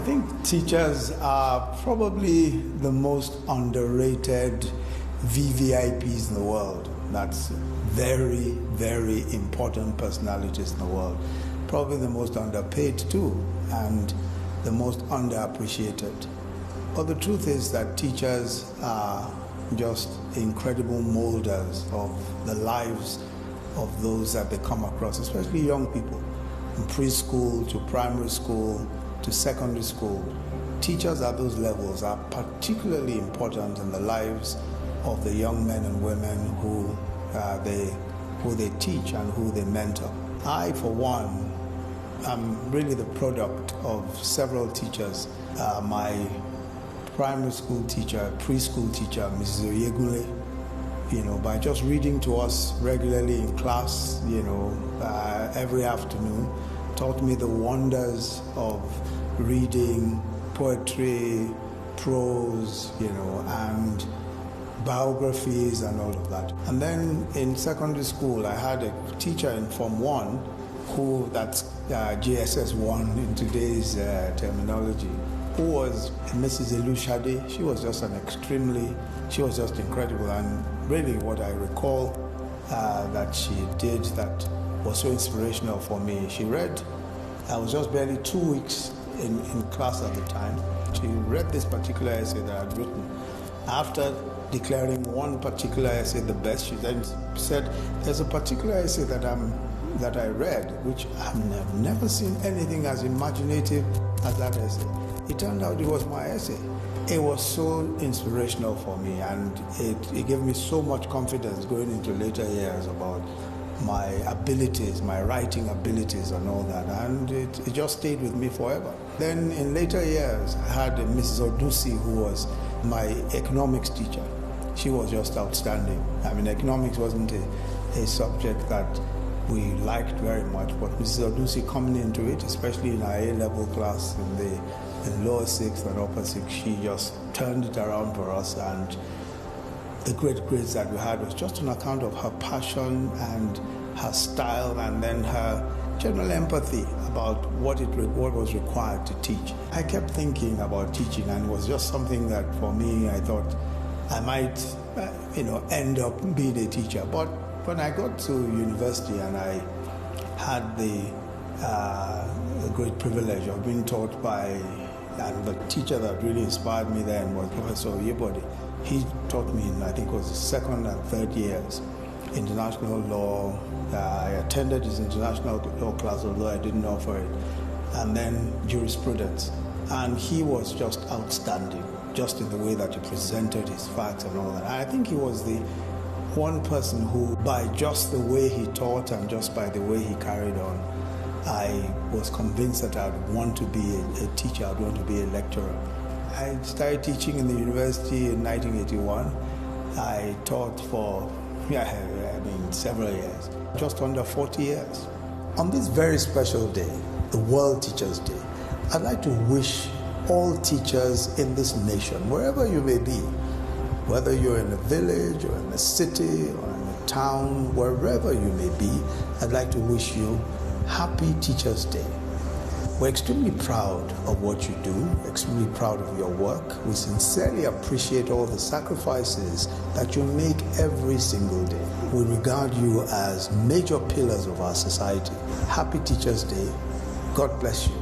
think teachers are probably the most underrated VVIPs in the world. That's very, very important personalities in the world. Probably the most underpaid too, and the most underappreciated. But the truth is that teachers are just incredible molders of the lives of those that they come across, especially young people, from preschool to primary school to secondary school. Teachers at those levels are particularly important in the lives of the young men and women who they teach and who they mentor. I, for one, am really the product of several teachers. My primary school teacher, preschool teacher, Mrs. Oyegule, by just reading to us regularly in class, every afternoon, taught me the wonders of reading, poetry, prose, and biographies and all of that. And then in secondary school, I had a teacher in Form 1 that's JSS 1 in today's terminology, who was Mrs. Elushade. She was just incredible. And really what I recall that she did that was so inspirational for me. I was just barely 2 weeks in class at the time. She read this particular essay that I had written. After declaring one particular essay the best, she then said, there's a particular essay that I read, which I've never seen anything as imaginative as that essay. It turned out it was my essay. It was so inspirational for me, and it gave me so much confidence going into later years about my abilities, my writing abilities and all that, and it just stayed with me forever. Then in later years, I had Mrs. Odusi, who was my economics teacher. She was just outstanding. Economics wasn't a subject that we liked very much, but Mrs. Odusi coming into it, especially in our A-level class in lower sixth and upper sixth, she just turned it around for us, and the great grades that we had was just on account of her passion and her style, and then her general empathy about what was required to teach. I kept thinking about teaching, and it was just something that for me, I thought I might end up being a teacher. But when I got to university and I had the great privilege of being taught by, and the teacher that really inspired me then was Professor Oyebode. He taught me in, I think it was the second and third years, international law. I attended his international law class, although I didn't offer it, and then jurisprudence. And he was just outstanding, just in the way that he presented his facts and all that. And I think he was the one person who, by just the way he taught and just by the way he carried on, I was convinced that I would want to be a teacher, I would want to be a lecturer. I started teaching in the university in 1981. I taught for, several years, just under 40 years. On this very special day, the World Teachers' Day, I'd like to wish all teachers in this nation, wherever you may be, whether you're in a village or in a city or in a town, wherever you may be, I'd like to wish you Happy Teachers' Day. We're extremely proud of what you do, extremely proud of your work. We sincerely appreciate all the sacrifices that you make every single day. We regard you as major pillars of our society. Happy Teachers' Day. God bless you.